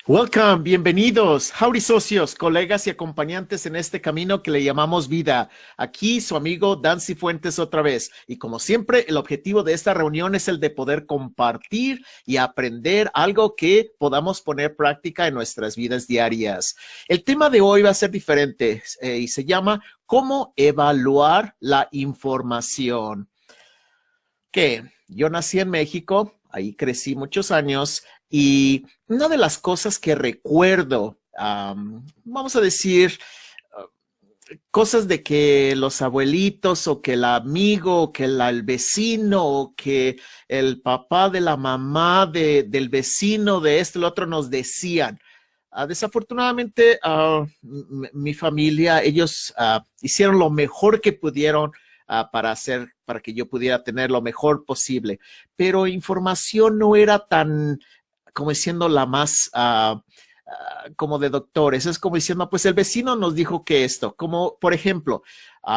Welcome, bienvenidos, howdy socios, colegas y acompañantes en este camino que le llamamos vida. Aquí su amigo Dan Cifuentes otra vez. Y como siempre, el objetivo de esta reunión es el de poder compartir y aprender algo que podamos poner práctica en nuestras vidas diarias. El tema de hoy va a ser diferente y se llama ¿Cómo evaluar la información? Que yo nací en México, ahí crecí muchos años y una de las cosas que recuerdo, vamos a decir, cosas de que los abuelitos o que el amigo o que el vecino o que el papá de la mamá del vecino de el otro nos decían. Desafortunadamente, mi familia, ellos hicieron lo mejor que pudieron para que yo pudiera tener lo mejor posible. Pero información no era tan, como diciendo, la más como de doctores. Es como diciendo, pues el vecino nos dijo que esto, como por ejemplo,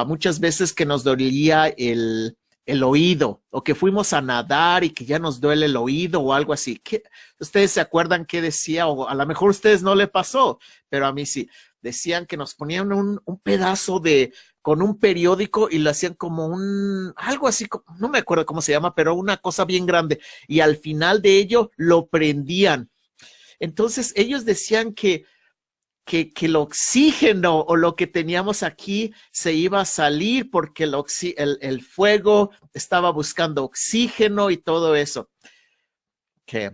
muchas veces que nos dolía el oído o que fuimos a nadar y que ya nos duele el oído o algo así. ¿Ustedes se acuerdan qué decía? O a lo mejor a ustedes no le pasó, pero a mí sí. Decían que nos ponían un pedazo con un periódico y lo hacían como algo así, no me acuerdo cómo se llama, pero una cosa bien grande. Y al final de ello lo prendían. Entonces ellos decían que el oxígeno o lo que teníamos aquí se iba a salir porque el fuego estaba buscando oxígeno y todo eso. Que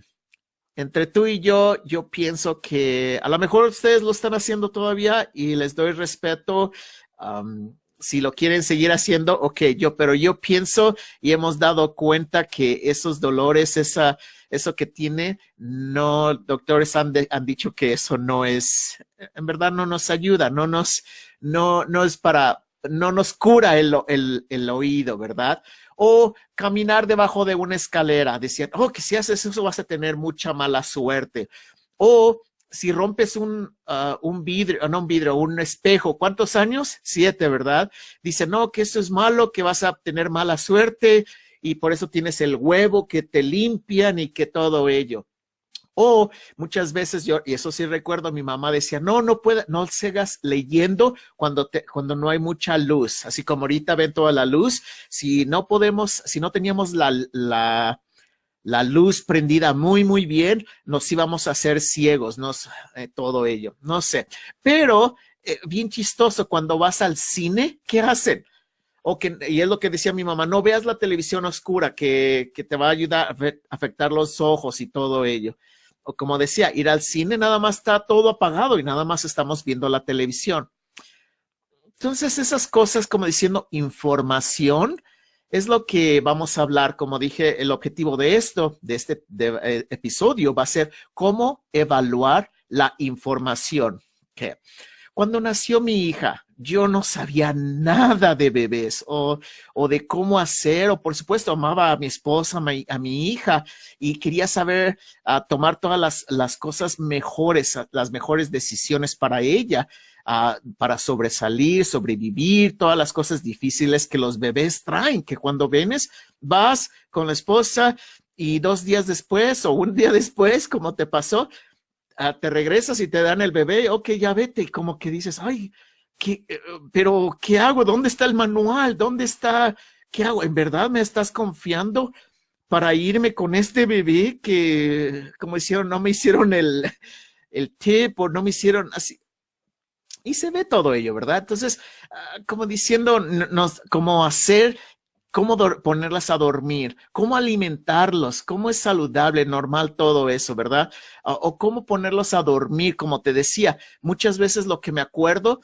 entre tú y yo pienso que a lo mejor ustedes lo están haciendo todavía y les doy respeto. Si lo quieren seguir haciendo, ok, pero yo pienso y hemos dado cuenta que esos dolores, eso que tiene, no, doctores han dicho que eso no es, en verdad no nos ayuda, no nos cura el oído, ¿verdad? O caminar debajo de una escalera, decían, que si haces eso vas a tener mucha mala suerte. O si rompes un vidrio, no un vidrio, un espejo, ¿cuántos años? 7, ¿verdad? Dice, no, que eso es malo, que vas a tener mala suerte y por eso tienes el huevo que te limpian y que todo ello. O muchas veces y eso sí recuerdo, mi mamá decía, no sigas leyendo cuando no hay mucha luz. Así como ahorita ven toda la luz, si no teníamos la luz prendida muy, muy bien, nos íbamos a hacer ciegos, todo ello, no sé. Pero bien chistoso, cuando vas al cine, ¿qué hacen? Y es lo que decía mi mamá, no veas la televisión oscura que te va a ayudar a afectar los ojos y todo ello. O como decía, ir al cine nada más está todo apagado y nada más estamos viendo la televisión. Entonces esas cosas como diciendo información es lo que vamos a hablar. Como dije, el objetivo de este episodio va a ser cómo evaluar la información. Okay. Cuando nació mi hija, yo no sabía nada de bebés o de cómo hacer, o por supuesto amaba a mi esposa, a mi hija y quería saber tomar todas las cosas mejores, las mejores decisiones para ella, para sobresalir, sobrevivir, todas las cosas difíciles que los bebés traen, que cuando vienes, vas con la esposa y 2 días después o un día después, como te pasó, te regresas y te dan el bebé, ok, ya vete, y como que dices, ay, pero ¿qué hago? ¿Dónde está el manual? ¿Dónde está? ¿Qué hago? ¿En verdad me estás confiando para irme con este bebé que, como hicieron, no me hicieron el tip o no me hicieron así? Y se ve todo ello, ¿verdad? Entonces, como diciendo, cómo ponerlas a dormir, cómo alimentarlos, cómo es saludable, normal todo eso, ¿verdad? O cómo ponerlos a dormir, como te decía, muchas veces lo que me acuerdo,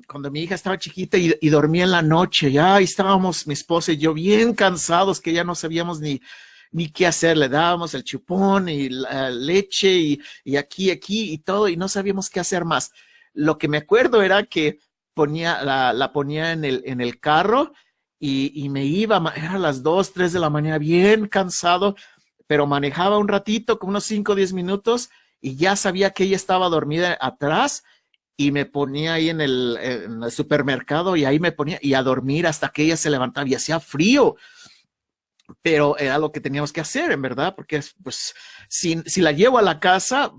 cuando mi hija estaba chiquita y dormía en la noche, ya estábamos mi esposa y yo bien cansados que ya no sabíamos ni qué hacer, le dábamos el chupón y la leche y aquí y todo y no sabíamos qué hacer más. Lo que me acuerdo era que la ponía en el carro y me iba, era a las 2, 3 de la mañana, bien cansado, pero manejaba un ratito, como unos 5, 10 minutos, y ya sabía que ella estaba dormida atrás, y me ponía ahí en el supermercado, y ahí me ponía, y a dormir hasta que ella se levantaba, y hacía frío. pero era lo que teníamos que hacer, en verdad, porque pues si la llevo a la casa,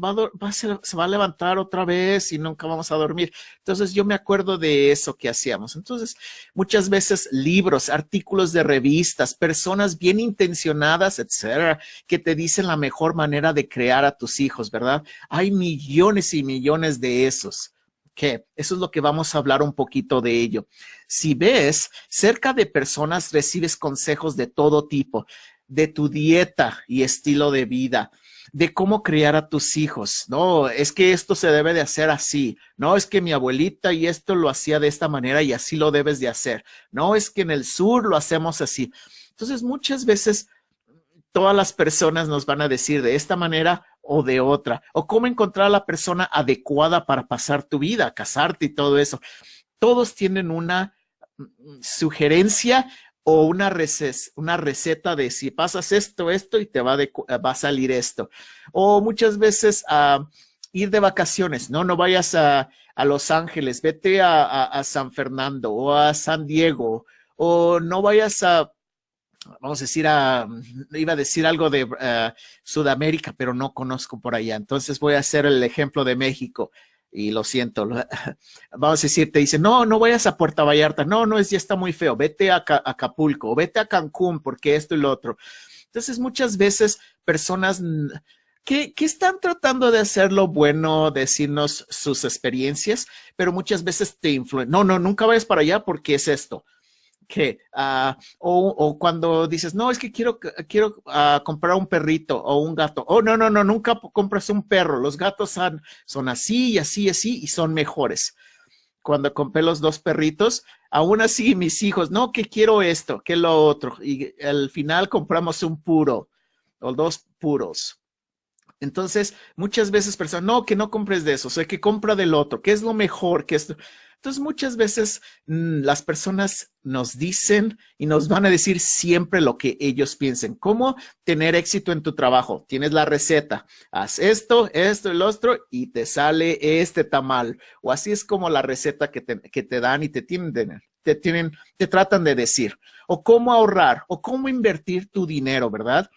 se va a levantar otra vez y nunca vamos a dormir. Entonces yo me acuerdo de eso que hacíamos. Entonces muchas veces libros, artículos de revistas, personas bien intencionadas, etcétera, que te dicen la mejor manera de crear a tus hijos, ¿verdad? Hay millones y millones de esos. Que eso es lo que vamos a hablar un poquito de ello. Si ves, cerca de personas recibes consejos de todo tipo, de tu dieta y estilo de vida, de cómo criar a tus hijos. No, es que esto se debe de hacer así. No, es que mi abuelita y esto lo hacía de esta manera y así lo debes de hacer. No, es que en el sur lo hacemos así. Entonces, muchas veces todas las personas nos van a decir de esta manera o de otra, o cómo encontrar a la persona adecuada para pasar tu vida, casarte y todo eso. Todos tienen una sugerencia o una receta de si pasas esto y te va a salir esto. O muchas veces ir de vacaciones, no vayas a Los Ángeles, vete a San Fernando o a San Diego, o no vayas vamos a decir, iba a decir algo de Sudamérica, pero no conozco por allá. Entonces voy a hacer el ejemplo de México y lo siento. Vamos a decir, te dicen, no vayas a Puerto Vallarta. No, ya está muy feo. Vete a Acapulco o vete a Cancún porque esto y lo otro. Entonces muchas veces personas que están tratando de hacer lo bueno, decirnos sus experiencias, pero muchas veces te influyen. No, nunca vayas para allá porque es esto. O cuando dices, no, es que quiero comprar un perrito o un gato. Oh, no, nunca compras un perro. Los gatos son así y así y son mejores. Cuando compré los 2 perritos, aún así mis hijos, no, que quiero esto, que lo otro. Y al final compramos un puro o 2 puros. Entonces, muchas veces personas, no, que no compres de eso, o sea, que compra del otro, que es lo mejor, que esto. Entonces, muchas veces las personas nos dicen y nos van a decir siempre lo que ellos piensen. ¿Cómo tener éxito en tu trabajo? Tienes la receta. Haz esto, el otro y te sale este tamal. O así es como la receta que te dan y te tratan de decir. O cómo ahorrar o cómo invertir tu dinero, ¿verdad?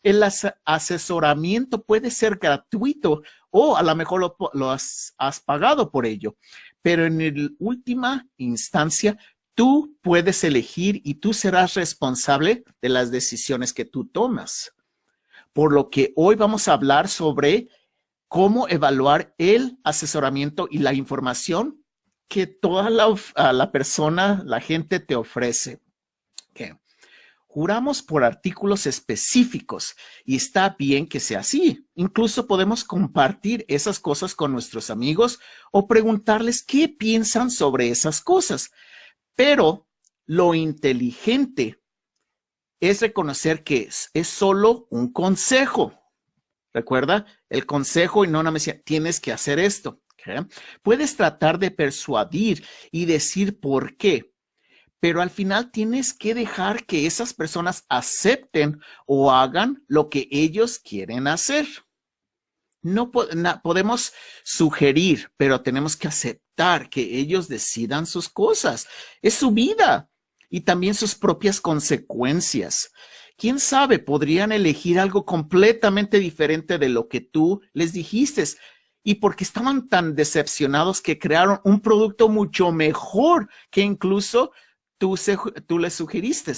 El asesoramiento puede ser gratuito o a lo mejor lo has pagado por ello, pero en última instancia, tú puedes elegir y tú serás responsable de las decisiones que tú tomas. Por lo que hoy vamos a hablar sobre cómo evaluar el asesoramiento y la información que toda la persona, la gente te ofrece. Okay. Juramos por artículos específicos y está bien que sea así. Incluso podemos compartir esas cosas con nuestros amigos o preguntarles qué piensan sobre esas cosas. Pero lo inteligente es reconocer que es solo un consejo. Recuerda, el consejo y no me decía, tienes que hacer esto. ¿Okay? Puedes tratar de persuadir y decir por qué. Pero al final tienes que dejar que esas personas acepten o hagan lo que ellos quieren hacer. No podemos sugerir, pero tenemos que aceptar que ellos decidan sus cosas. Es su vida y también sus propias consecuencias. ¿Quién sabe? Podrían elegir algo completamente diferente de lo que tú les dijiste. Y porque estaban tan decepcionados que crearon un producto mucho mejor que incluso tú les sugeriste.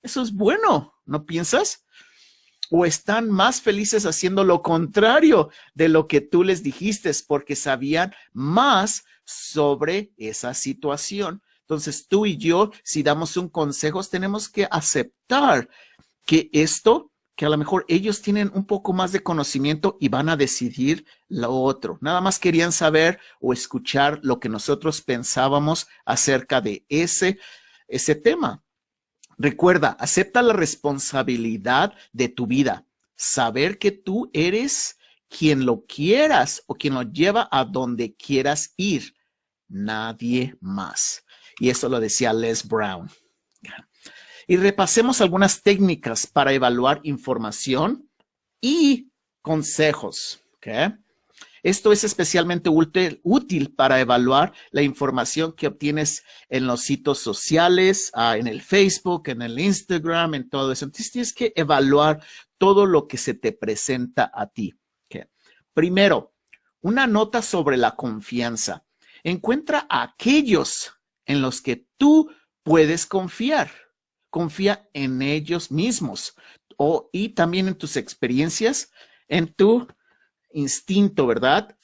Eso es bueno, ¿no piensas? O están más felices haciendo lo contrario de lo que tú les dijiste porque sabían más sobre esa situación. Entonces tú y yo, si damos un consejo, tenemos que aceptar que que a lo mejor ellos tienen un poco más de conocimiento y van a decidir lo otro. Nada más querían saber o escuchar lo que nosotros pensábamos acerca de ese tema. Recuerda, acepta la responsabilidad de tu vida. Saber que tú eres quien lo quieras o quien lo lleva a donde quieras ir. Nadie más. Y eso lo decía Les Brown. Y repasemos algunas técnicas para evaluar información y consejos. ¿Okay? Esto es especialmente útil para evaluar la información que obtienes en los sitios sociales, en el Facebook, en el Instagram, en todo eso. Entonces tienes que evaluar todo lo que se te presenta a ti. Okay. Primero, una nota sobre la confianza. Encuentra a aquellos en los que tú puedes confiar. Confía en ellos mismos y también en tus experiencias, en tu instinto, ¿verdad?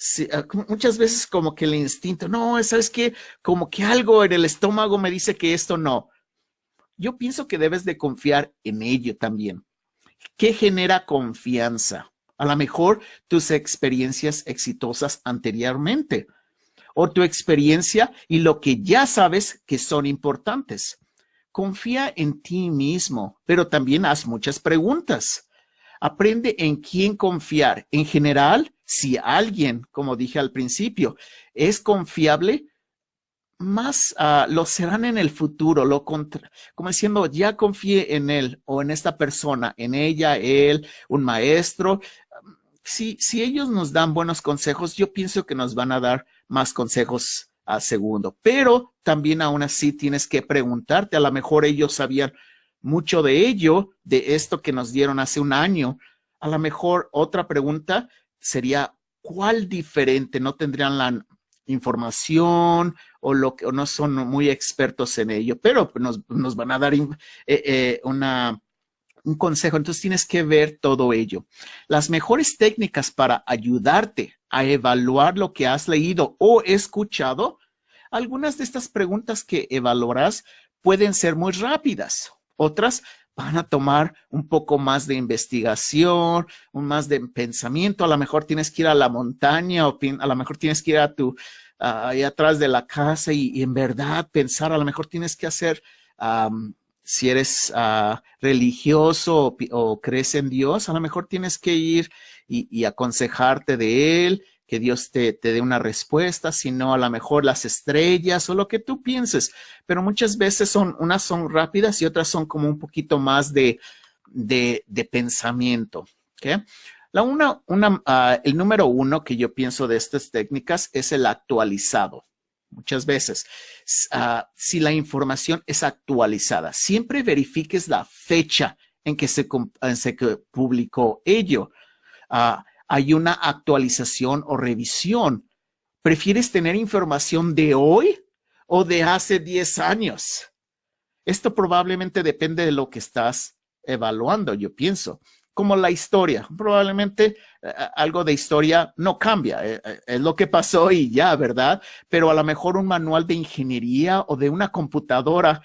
Muchas veces como que el instinto, no, ¿sabes qué? Como que algo en el estómago me dice que esto no. Yo pienso que debes de confiar en ello también. ¿Qué genera confianza? A lo mejor tus experiencias exitosas anteriormente o tu experiencia y lo que ya sabes que son importantes. Confía en ti mismo, pero también haz muchas preguntas. Aprende en quién confiar. En general, si alguien, como dije al principio, es confiable, más lo serán en el futuro, como diciendo, ya confié en él o en esta persona, en ella, él, un maestro. Si ellos nos dan buenos consejos, yo pienso que nos van a dar más consejos a segundo. Pero también aún así tienes que preguntarte, a lo mejor ellos sabían mucho de ello, de esto que nos dieron hace un año. A lo mejor otra pregunta sería, ¿cuál diferente? ¿No tendrían la información o no son muy expertos en ello? Pero nos van a dar un consejo. Entonces tienes que ver todo ello. Las mejores técnicas para ayudarte a evaluar lo que has leído o escuchado, algunas de estas preguntas que evaluarás pueden ser muy rápidas. Otras van a tomar un poco más de investigación, más de pensamiento. A lo mejor tienes que ir a la montaña o a lo mejor tienes que ir ahí atrás de la casa y en verdad pensar. A lo mejor tienes que hacer, si eres religioso o crees en Dios, a lo mejor tienes que ir y aconsejarte de Él, que Dios te dé una respuesta, sino a lo mejor las estrellas o lo que tú pienses. Pero muchas veces unas son rápidas y otras son como un poquito más de pensamiento. ¿Okay? El número uno que yo pienso de estas técnicas es el actualizado. Muchas veces, si la información es actualizada, siempre verifiques la fecha en que se publicó ello. Hay una actualización o revisión. ¿Prefieres tener información de hoy o de hace 10 años? Esto probablemente depende de lo que estás evaluando, yo pienso. Como la historia, probablemente algo de historia no cambia, es lo que pasó y ya, ¿verdad? Pero a lo mejor un manual de ingeniería o de una computadora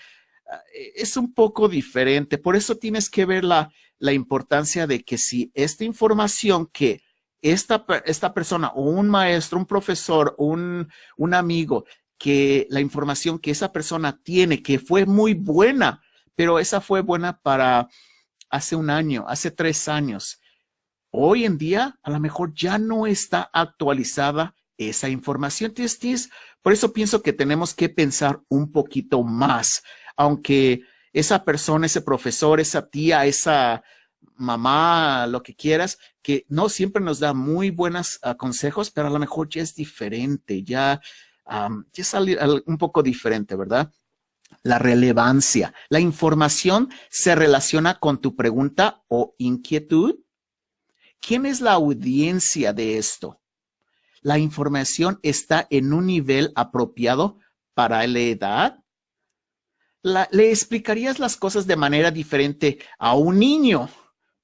es un poco diferente. Por eso tienes que ver la importancia de que si esta información que esta persona o un maestro, un profesor, un amigo, que la información que esa persona tiene, que fue muy buena, pero esa fue buena para hace un año, hace 3 años. Hoy en día, a lo mejor ya no está actualizada esa información. Entonces, por eso pienso que tenemos que pensar un poquito más, aunque esa persona, ese profesor, esa tía, esa mamá, lo que quieras, que no siempre nos da muy buenos consejos, pero a lo mejor ya es diferente, ya es un poco diferente, ¿verdad? La relevancia. La información se relaciona con tu pregunta o inquietud. ¿Quién es la audiencia de esto? ¿La información está en un nivel apropiado para la edad? ¿Le explicarías las cosas de manera diferente a un niño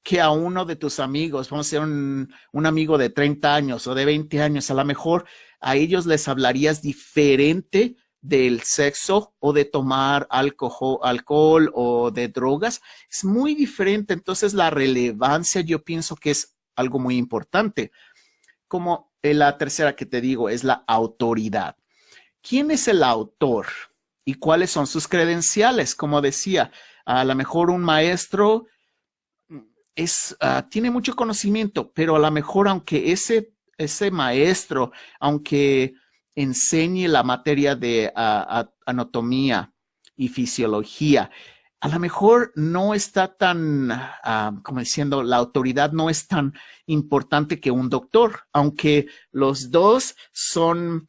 que a uno de tus amigos? Vamos a ser un amigo de 30 años o de 20 años. A lo mejor a ellos les hablarías diferente del sexo o de tomar alcohol o de drogas. Es muy diferente. Entonces la relevancia yo pienso que es algo muy importante. Como la tercera que te digo es la autoridad. ¿Quién es el autor? ¿Y cuáles son sus credenciales? Como decía, a lo mejor un maestro tiene mucho conocimiento, pero a lo mejor aunque ese maestro, aunque enseñe la materia de anatomía y fisiología, a lo mejor no está tan, como diciendo, la autoridad no es tan importante que un doctor, aunque los dos son,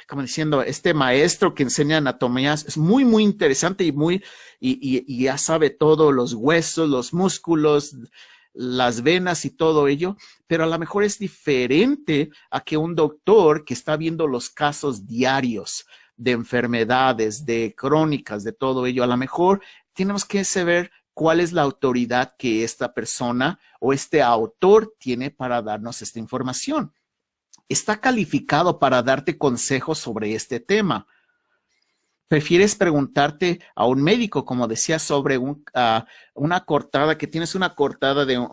como diciendo, este maestro que enseña anatomía es muy, muy interesante y ya sabe todo, los huesos, los músculos, las venas y todo ello, pero a lo mejor es diferente a que un doctor que está viendo los casos diarios de enfermedades, de crónicas, de todo ello. A lo mejor tenemos que saber cuál es la autoridad que esta persona o este autor tiene para darnos esta información. ¿Está calificado para darte consejos sobre este tema? ¿Prefieres preguntarte a un médico, como decía, sobre una cortada, que tienes una cortada de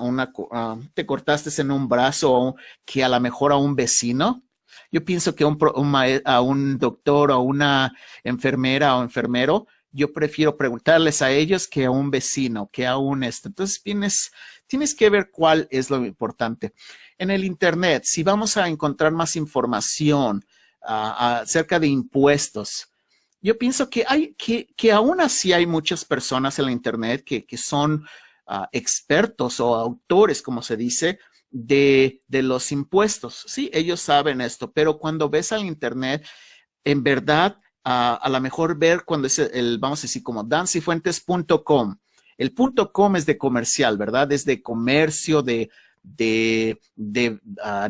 te cortaste en un brazo, que a lo mejor a un vecino? Yo pienso que a un doctor o una enfermera o enfermero, yo prefiero preguntarles a ellos que a un vecino, que a un Entonces tienes que ver cuál es lo importante. En el Internet, si vamos a encontrar más información acerca de impuestos, yo pienso que aún así hay muchas personas en la Internet que son expertos o autores, como se dice, de los impuestos. Sí, ellos saben esto, pero cuando ves al Internet, en verdad, a lo mejor ver cuando es vamos a decir, como dancifuentes.com. El .com es de comercial, ¿verdad? Es de comercio, de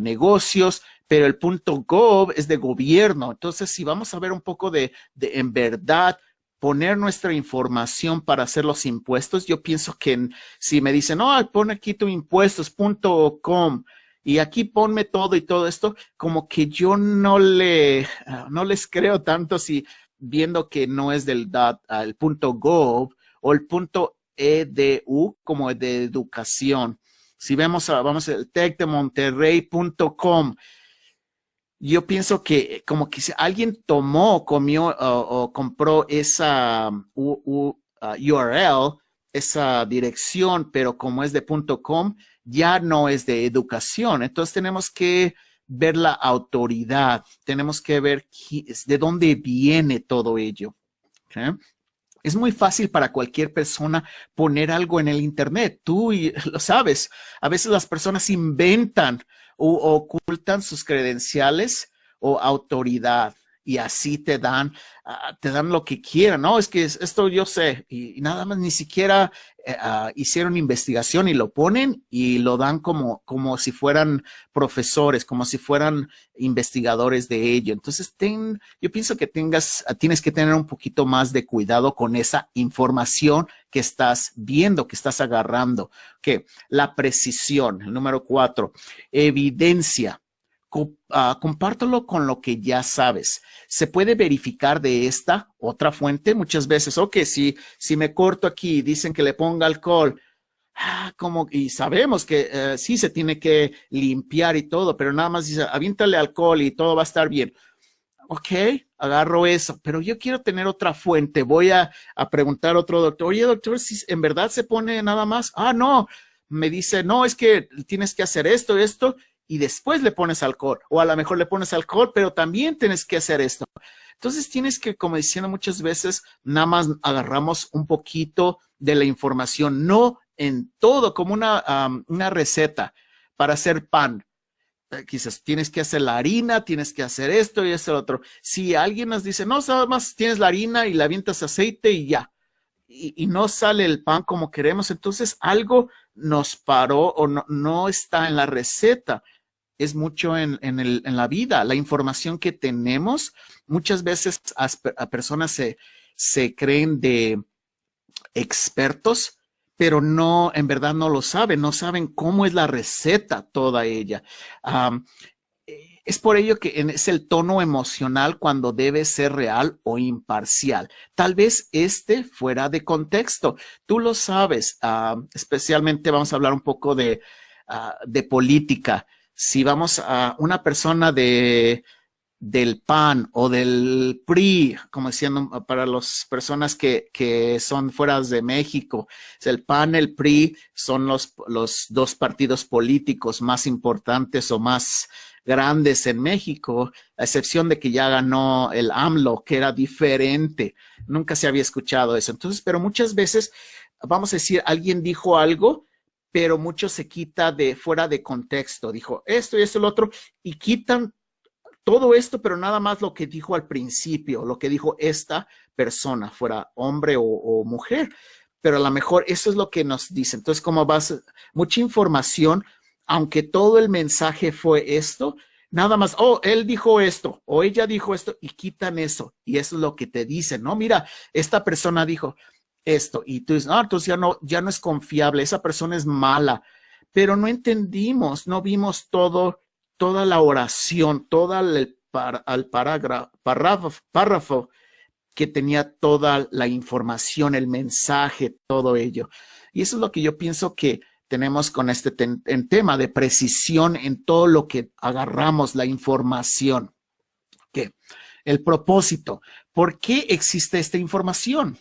negocios, pero el .gov es de gobierno. Entonces, si vamos a ver un poco de en verdad, poner nuestra información para hacer los impuestos, yo pienso que si me dicen, no, pon aquí tu impuestos.com y aquí ponme todo y todo esto, como que yo no les creo tanto si viendo que no es del el .gov o el .edu como de educación. Si vamos vamos al tecdemonterrey.com, yo pienso que como que si alguien comió o compró esa URL, esa dirección, pero como es de .com, ya no es de educación. Entonces tenemos que ver la autoridad, tenemos que ver de dónde viene todo ello. ¿Okay? Es muy fácil para cualquier persona poner algo en el Internet. Tú lo sabes. A veces las personas inventan o ocultan sus credenciales o autoridad y así te dan lo que quieran. No, es que esto yo sé y nada más ni siquiera hicieron investigación y lo ponen y lo dan como si fueran profesores, como si fueran investigadores de ello. Entonces, yo pienso que tienes que tener un poquito más de cuidado con esa información que estás viendo, que estás agarrando. Que la precisión, el número 4, evidencia. Compártelo con lo que ya sabes. Se puede verificar de esta otra fuente muchas veces. Ok, si me corto aquí, dicen que le ponga alcohol. Y sabemos que sí se tiene que limpiar y todo, pero nada más dice, aviéntale alcohol y todo va a estar bien. Ok, agarro eso, pero yo quiero tener otra fuente. Voy a preguntar a otro doctor. Oye, doctor, si en verdad se pone nada más. No, me dice, no, es que tienes que hacer esto, y después le pones alcohol, o a lo mejor le pones alcohol, pero también tienes que hacer esto. Entonces tienes que, como diciendo muchas veces, nada más agarramos un poquito de la información, no en todo, como una receta para hacer pan. Quizás tienes que hacer la harina, tienes que hacer esto y esto otro. Si alguien nos dice, no, nada más tienes la harina y le avientas aceite y ya, y no sale el pan como queremos, entonces algo nos paró o no está en la receta. Es mucho en la vida. La información que tenemos, muchas veces a personas se creen de expertos, pero no, en verdad no lo saben, no saben cómo es la receta toda ella. Es por ello que es el tono emocional cuando debe ser real o imparcial. Tal vez fuera de contexto. Tú lo sabes, especialmente vamos a hablar un poco de política. Si vamos a una persona del PAN o del PRI, como diciendo para las personas que son fuera de México, el PAN, el PRI son los dos partidos políticos más importantes o más grandes en México, a excepción de que ya ganó el AMLO, que era diferente. Nunca se había escuchado eso. Entonces, pero muchas veces, vamos a decir, alguien dijo algo, pero mucho se quita de fuera de contexto. Dijo esto y esto y lo otro, y quitan todo esto, pero nada más lo que dijo al principio, lo que dijo esta persona, fuera hombre o mujer. Pero a lo mejor eso es lo que nos dice. Entonces, como vas, mucha información, aunque todo el mensaje fue esto, nada más, oh, él dijo esto, o ella dijo esto, y quitan eso. Y eso es lo que te dicen, ¿no? Mira, esta persona dijo esto, y tú dices, ah, entonces ya no es confiable, esa persona es mala. Pero no entendimos, no vimos toda la oración, todo párrafo que tenía toda la información, el mensaje, todo ello. Y eso es lo que yo pienso que tenemos con este tema de precisión en todo lo que agarramos, la información. ¿Qué? El propósito. ¿Por qué existe esta información?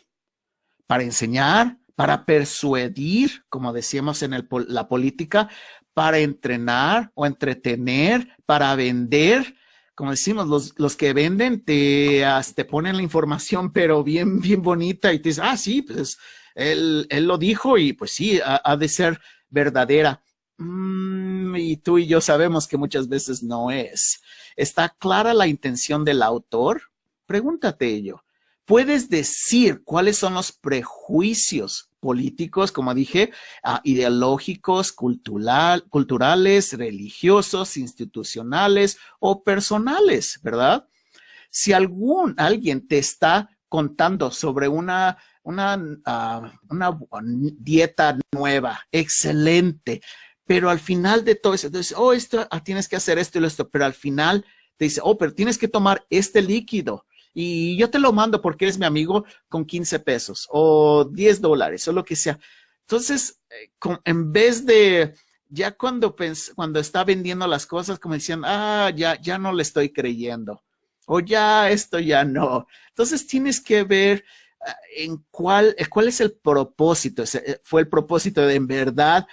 Para enseñar, para persuadir, como decíamos en la política, para entrenar o entretener, para vender. Como decimos, los que venden te ponen la información, pero bien, bien bonita, y te dicen, ah, sí, pues él lo dijo, y pues sí, ha de ser verdadera. Y tú y yo sabemos que muchas veces no es. ¿Está clara la intención del autor? Pregúntate ello. ¿Puedes decir cuáles son los prejuicios políticos, como dije, ideológicos, culturales, religiosos, institucionales o personales, verdad? Si alguien te está contando sobre una dieta nueva, excelente, pero al final de todo eso, entonces, oh, tienes que hacer esto y esto, pero al final te dice, oh, pero tienes que tomar este líquido. Y yo te lo mando porque eres mi amigo con 15 pesos o $10 o lo que sea. Entonces, en vez de, ya cuando está vendiendo las cosas, como decían, ya no le estoy creyendo. O ya esto ya no. Entonces tienes que ver en cuál es el propósito. Fue el propósito de en verdad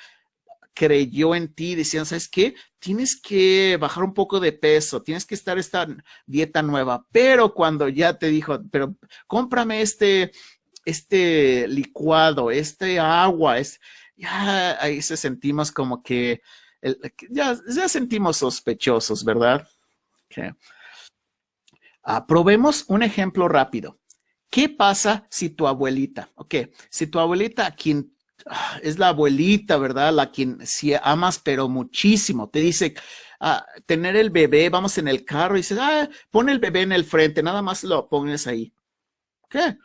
creyó en ti, decían, ¿sabes qué? Tienes que bajar un poco de peso, tienes que estar esta dieta nueva, pero cuando ya te dijo, pero cómprame este licuado, agua, ya ahí sentimos como que ya sentimos sospechosos, ¿verdad? Okay. Probemos un ejemplo rápido. ¿Qué pasa si tu abuelita, si tu abuelita, quien es la abuelita, ¿verdad? La quien sí amas, pero muchísimo. Te dice, tener el bebé, vamos en el carro y dices, pon el bebé en el frente, nada más lo pones ahí. ¿Qué?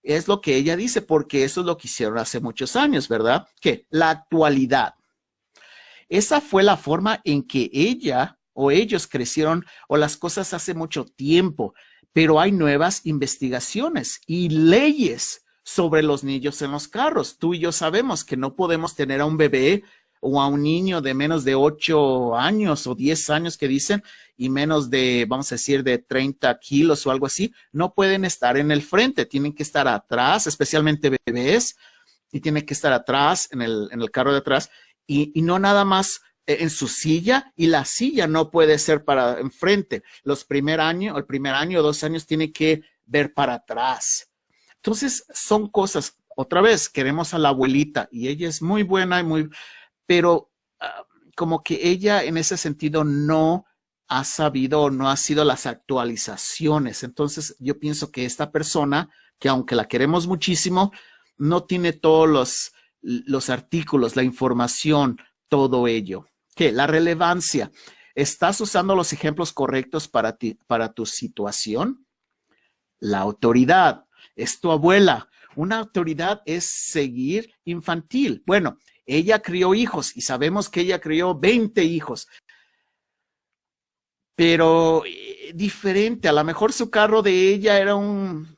Es lo que ella dice, porque eso es lo que hicieron hace muchos años, ¿verdad? ¿Qué? La actualidad. Esa fue la forma en que ella o ellos crecieron o las cosas hace mucho tiempo, pero hay nuevas investigaciones y leyes sobre los niños en los carros. Tú y yo sabemos que no podemos tener a un bebé o a un niño de menos de 8 años o 10 años que dicen y menos de, vamos a decir, de 30 kilos o algo así. No pueden estar en el frente, tienen que estar atrás, especialmente bebés, y tienen que estar atrás, en el carro de atrás, y no nada más en su silla, y la silla no puede ser para enfrente. El primer año o 2 años tiene que ver para atrás. Entonces, son cosas, otra vez, queremos a la abuelita y ella es muy buena pero como que ella en ese sentido no ha sabido, no ha sido las actualizaciones. Entonces, yo pienso que esta persona, que aunque la queremos muchísimo, no tiene todos los artículos, la información, todo ello. ¿Qué? La relevancia. ¿Estás usando los ejemplos correctos para tu situación? La autoridad. Es tu abuela. Una autoridad es seguir infantil. Bueno, ella crió hijos y sabemos que ella crió 20 hijos. Pero diferente, a lo mejor su carro de ella era un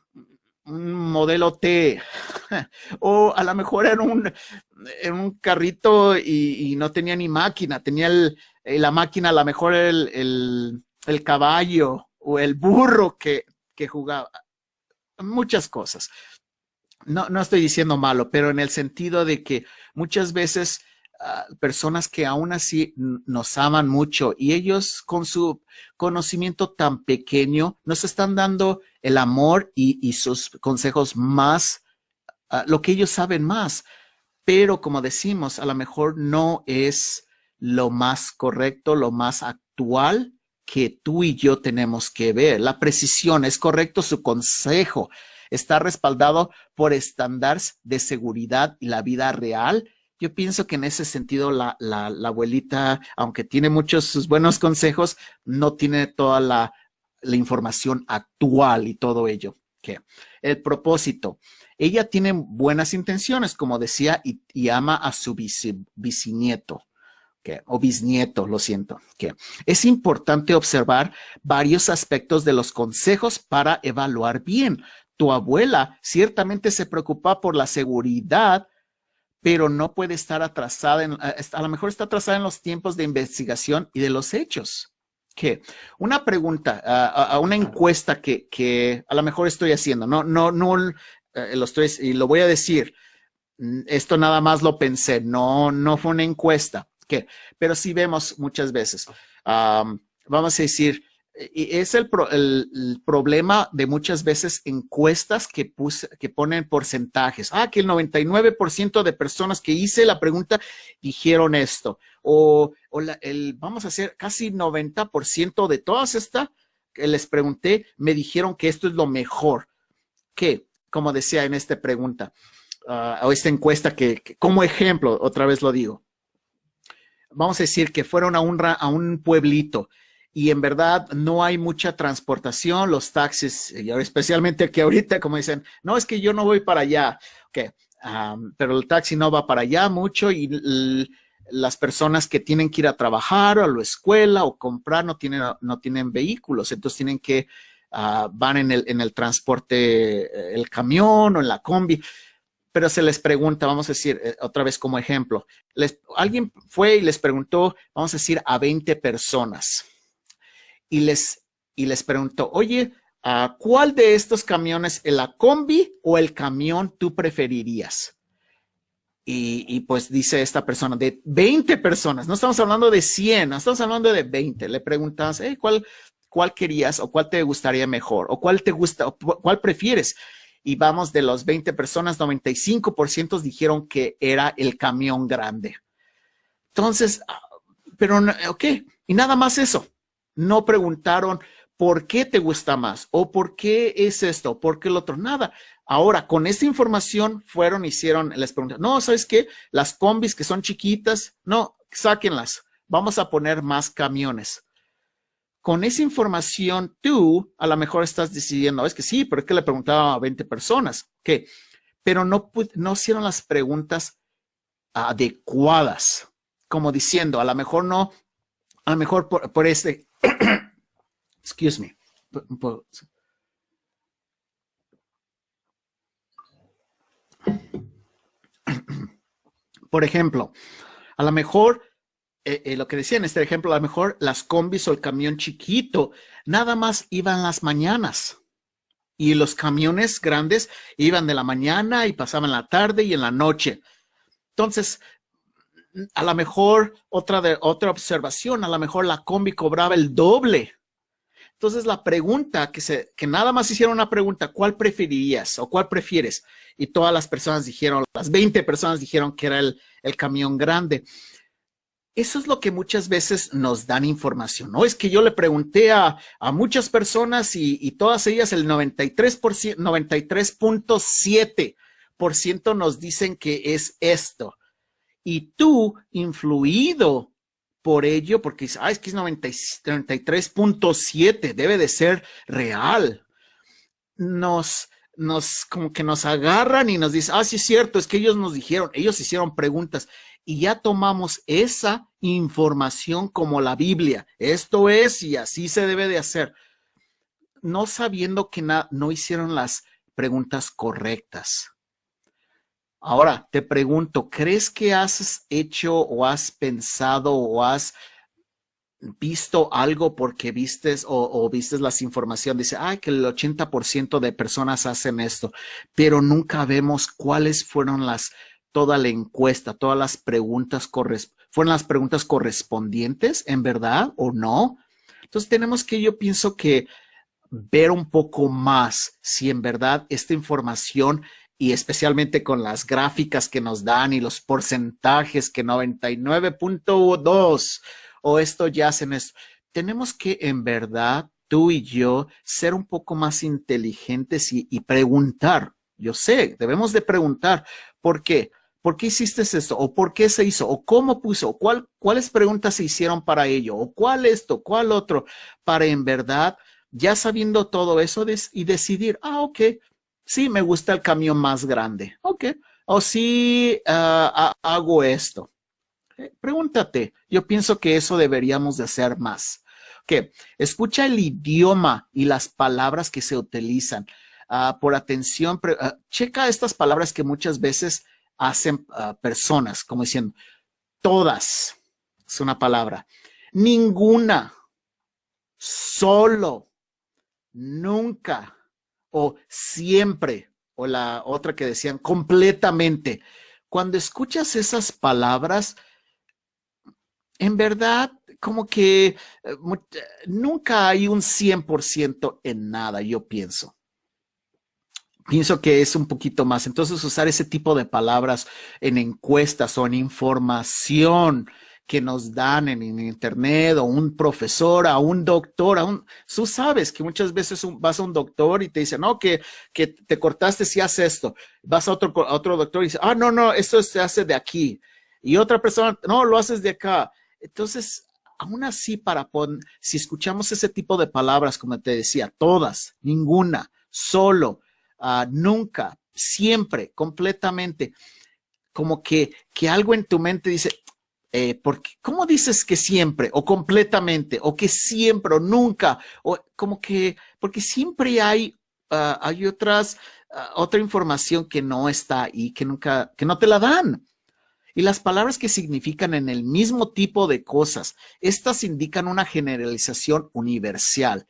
modelo T o a lo mejor era un carrito y no tenía ni máquina, tenía la máquina, a lo mejor el caballo o el burro que jugaba. Muchas cosas. No estoy diciendo malo, pero en el sentido de que muchas veces personas que aún así nos aman mucho y ellos con su conocimiento tan pequeño nos están dando el amor y sus consejos más, lo que ellos saben más. Pero como decimos, a lo mejor no es lo más correcto, lo más actual que tú y yo tenemos que ver. La precisión, es correcto su consejo, está respaldado por estándares de seguridad y la vida real. Yo pienso que en ese sentido la abuelita, aunque tiene muchos sus buenos consejos, no tiene toda la información actual y todo ello. ¿Qué? El propósito. Ella tiene buenas intenciones, como decía, y ama a su bisnieto. O bisnieto, lo siento. Es importante observar varios aspectos de los consejos para evaluar bien. Tu abuela ciertamente se preocupa por la seguridad, pero no puede estar atrasada, a lo mejor está atrasada en los tiempos de investigación y de los hechos. Una pregunta, una encuesta que a lo mejor estoy haciendo, no lo estoy, y lo voy a decir, esto nada más lo pensé, no fue una encuesta, pero sí vemos muchas veces, vamos a decir, y es el problema de muchas veces encuestas que ponen porcentajes. Que el 99% de personas que hice la pregunta dijeron esto. Vamos a hacer casi 90% de todas estas que les pregunté me dijeron que esto es lo mejor. Como decía en esta pregunta, o esta encuesta que como ejemplo, otra vez lo digo. Vamos a decir que fueron a un pueblito y en verdad no hay mucha transportación, los taxis, especialmente que ahorita como dicen, no, es que yo no voy para allá, pero el taxi no va para allá mucho y las personas que tienen que ir a trabajar o a la escuela o comprar no tienen vehículos, entonces tienen que, van en el transporte, el camión o en la combi. Pero se les pregunta, vamos a decir, otra vez como ejemplo, alguien fue y les preguntó, vamos a decir, a 20 personas. Y les preguntó, oye, ¿cuál de estos camiones, la combi o el camión tú preferirías? Y pues dice esta persona, de 20 personas, no estamos hablando de 100, no estamos hablando de 20. Le preguntas, ¿cuál querías o cuál te gustaría mejor? ¿O cuál te gusta o cuál prefieres? Y vamos, de los 20 personas, 95% dijeron que era el camión grande. Entonces, pero, y nada más eso. No preguntaron por qué te gusta más o por qué es esto, por qué el otro, nada. Ahora, con esta información fueron, les preguntaron, no, ¿sabes qué? Las combis que son chiquitas, no, sáquenlas, vamos a poner más camiones. Con esa información, tú a lo mejor estás decidiendo, es que sí, pero es que le preguntaba a 20 personas, pero no hicieron las preguntas adecuadas, como diciendo, a lo mejor no, a lo mejor por excuse me. Por ejemplo, a lo mejor, lo que decía en este ejemplo, a lo mejor las combis o el camión chiquito nada más iban las mañanas y los camiones grandes iban de la mañana y pasaban la tarde y en la noche. Entonces, a lo mejor otra observación, a lo mejor la combi cobraba el doble. Entonces la pregunta, que nada más hicieron una pregunta, ¿cuál preferirías o cuál prefieres? Y todas las personas dijeron, las 20 personas dijeron que era el camión grande. Eso es lo que muchas veces nos dan información, ¿no? Es que yo le pregunté a muchas personas y todas ellas, el 93.7% nos dicen que es esto. Y tú, influido por ello, porque es que es 93.7, debe de ser real. Como que nos agarran y nos dicen, sí es cierto, es que ellos nos dijeron, ellos hicieron preguntas y ya tomamos esa información como la Biblia. Esto es y así se debe de hacer. No sabiendo que no hicieron las preguntas correctas. Ahora, te pregunto, ¿crees que has hecho o has pensado o has visto algo porque vistes o vistes las informaciones? Dice, que el 80% de personas hacen esto, pero nunca vemos cuáles fueron las toda la encuesta, todas las preguntas fueron las preguntas correspondientes, en verdad o no. Entonces tenemos que, yo pienso que ver un poco más si en verdad esta información y especialmente con las gráficas que nos dan y los porcentajes que 99.2 o esto ya hacen esto. Tenemos que en verdad tú y yo ser un poco más inteligentes y preguntar. Yo sé, debemos de preguntar. ¿Por qué? ¿Por qué hiciste esto? ¿O por qué se hizo? ¿O cómo puso? ¿O cuáles preguntas se hicieron para ello? ¿O cuál esto? ¿Cuál otro? Para en verdad, ya sabiendo todo eso y decidir, ok, sí, me gusta el camión más grande. Ok. O sí, hago esto. Pregúntate. Yo pienso que eso deberíamos de hacer más. Ok. Escucha el idioma y las palabras que se utilizan. Por atención, checa estas palabras que muchas veces hacen personas, como diciendo, todas, es una palabra, ninguna, solo, nunca, o siempre, o la otra que decían, completamente. Cuando escuchas esas palabras, en verdad, como que nunca hay un 100% en nada, yo pienso. Pienso que es un poquito más. Entonces, usar ese tipo de palabras en encuestas o en información que nos dan en internet o un profesor, a un doctor, tú sabes que muchas veces vas a un doctor y te dice, no, que te cortaste si haces esto. Vas a otro doctor y dice, no, esto se hace de aquí. Y otra persona, no, lo haces de acá. Entonces, aún así, si escuchamos ese tipo de palabras, como te decía, todas, ninguna, solo, nunca, siempre, completamente, como que algo en tu mente dice, ¿cómo dices que siempre o completamente o que siempre o nunca? O como que, porque siempre hay otra información que no está ahí, que no te la dan. Y las palabras que significan en el mismo tipo de cosas, estas indican una generalización universal.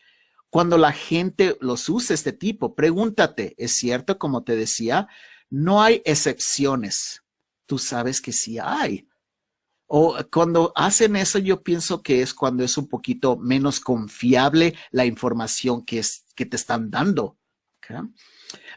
Cuando la gente los usa este tipo, pregúntate, ¿es cierto? Como te decía, no hay excepciones. Tú sabes que sí hay. O cuando hacen eso, yo pienso que es cuando es un poquito menos confiable la información que te están dando. ¿Okay?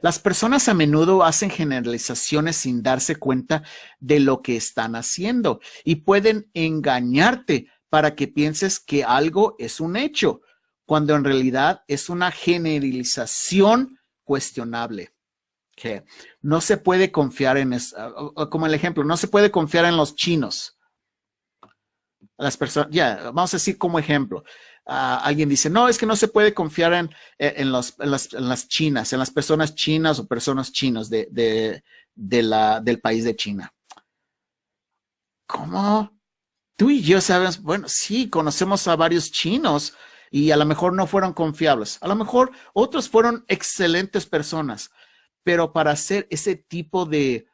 Las personas a menudo hacen generalizaciones sin darse cuenta de lo que están haciendo y pueden engañarte para que pienses que algo es un hecho, cuando en realidad es una generalización cuestionable. Que no se puede confiar en eso, como el ejemplo, no se puede confiar en los chinos. Las personas, vamos a decir como ejemplo, alguien dice, no, es que no se puede confiar en las chinas, en las personas chinas o personas chinos del país de China. ¿Cómo? Tú y yo sabes, bueno, sí, conocemos a varios chinos y a lo mejor no fueron confiables. A lo mejor otros fueron excelentes personas, pero para hacer ese tipo de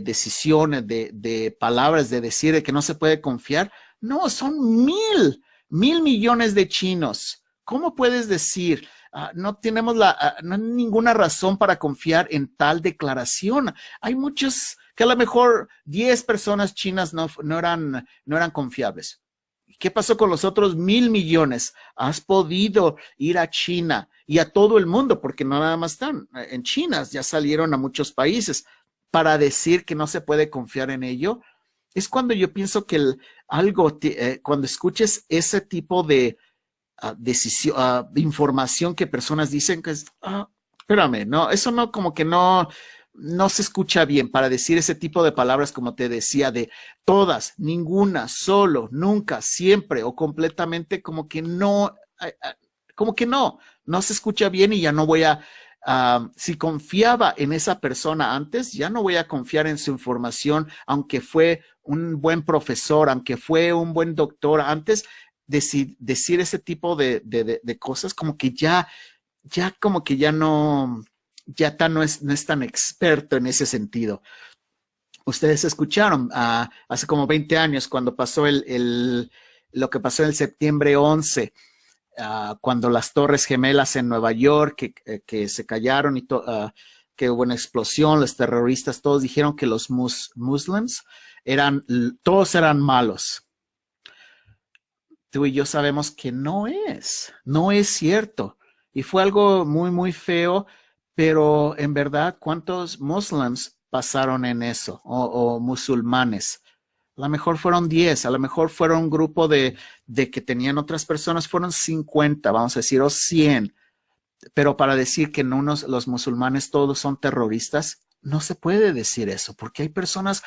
decisiones, de palabras, de decir que no se puede confiar, no, son mil millones de chinos. ¿Cómo puedes decir? No tenemos no hay ninguna razón para confiar en tal declaración. Hay muchos que a lo mejor 10 personas chinas no eran confiables. ¿Qué pasó con los otros 1,000 millones? Has podido ir a China y a todo el mundo, porque no nada más están en China, ya salieron a muchos países, para decir que no se puede confiar en ello. Es cuando yo pienso que cuando escuches ese tipo de información que personas dicen que es, espérame, no, eso no, como que no se escucha bien para decir ese tipo de palabras, como te decía, de todas, ninguna, solo, nunca, siempre o completamente, como que no se escucha bien y ya no voy a, si confiaba en esa persona antes, ya no voy a confiar en su información, aunque fue un buen profesor, aunque fue un buen doctor antes. Decir ese tipo de cosas, como que ya como que ya no es tan experto en ese sentido. Ustedes escucharon hace como 20 años cuando pasó lo que pasó en el septiembre 11, cuando las Torres Gemelas en Nueva York que se callaron y que hubo una explosión, los terroristas, todos dijeron que los muslims todos eran malos. Tú y yo sabemos que no es cierto. Y fue algo muy, muy feo, pero en verdad, ¿cuántos muslims pasaron en eso? O musulmanes. A lo mejor fueron 10, a lo mejor fueron un grupo de que tenían otras personas, fueron 50, vamos a decir, o 100. Pero para decir que no los musulmanes todos son terroristas, no se puede decir eso, porque hay personas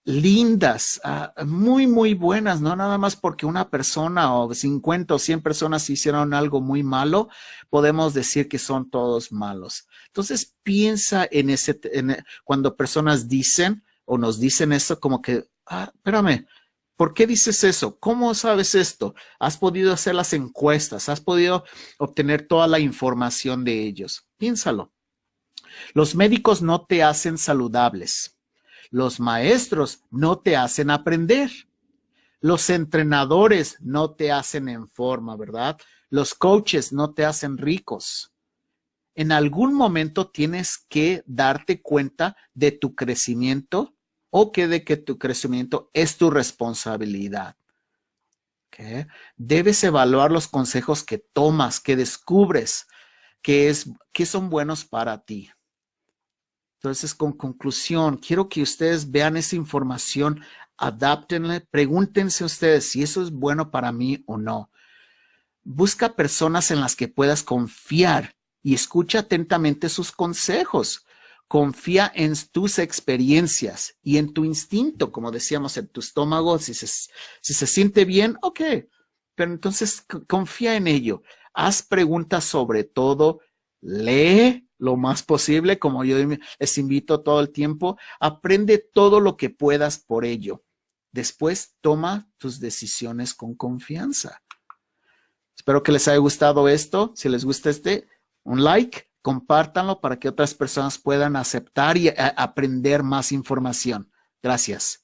lindas, muy, muy buenas, no nada más porque una persona o 50 o 100 personas hicieron algo muy malo, podemos decir que son todos malos. Entonces piensa en cuando personas dicen o nos dicen eso como que, espérame, ¿por qué dices eso? ¿Cómo sabes esto? ¿Has podido hacer las encuestas? ¿Has podido obtener toda la información de ellos? Piénsalo. Los médicos no te hacen saludables. Los maestros no te hacen aprender. Los entrenadores no te hacen en forma, ¿verdad? Los coaches no te hacen ricos. En algún momento tienes que darte cuenta de tu crecimiento o de que tu crecimiento es tu responsabilidad. ¿Okay? Debes evaluar los consejos que tomas, que descubres, que son buenos para ti. Entonces, con conclusión, quiero que ustedes vean esa información, adáptenle, pregúntense ustedes si eso es bueno para mí o no. Busca personas en las que puedas confiar y escucha atentamente sus consejos. Confía en tus experiencias y en tu instinto, como decíamos, en tu estómago. Si se siente bien, ok, pero entonces confía en ello. Haz preguntas sobre todo, lee lo más posible, como yo les invito todo el tiempo. Aprende todo lo que puedas por ello. Después toma tus decisiones con confianza. Espero que les haya gustado esto. Si les gusta un like, compártanlo para que otras personas puedan aceptar y aprender más información. Gracias.